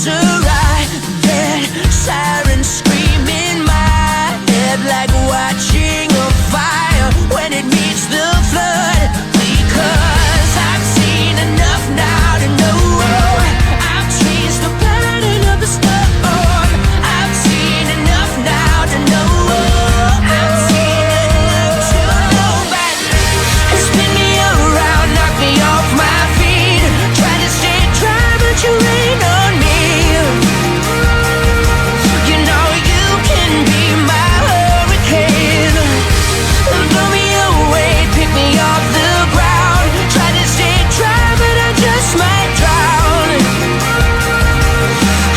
answer I get. Sirens scream in my head like watching a fire when it meets the flood. Because I've seen enough now to know I've changed the pattern of the storm. I've seen enough now to know I've seen enough to go back and spin me around, knock me off my feet. Try to stay dry, but you rain on me. You know you can be my hurricane. Blow me away, pick me off the ground. Try to stay dry, but I just might drown.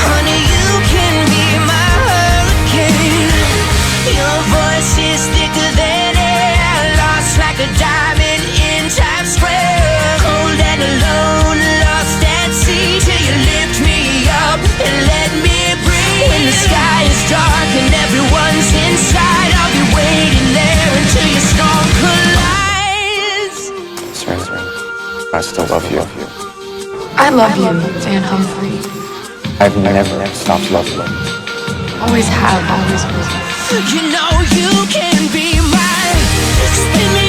Honey, you can be my hurricane. Your voice is thicker than air, lost like a diamond in Times Square. Cold and alone, lost at sea, till you lift me up and let me breathe. When the sky is dark and everyone's inside, I'll be waiting there until your storm collides. Serena, I still love you. I love you, Dan Humphrey. I've never stopped loving you. Always have, always will. You know you can be mine. Spin me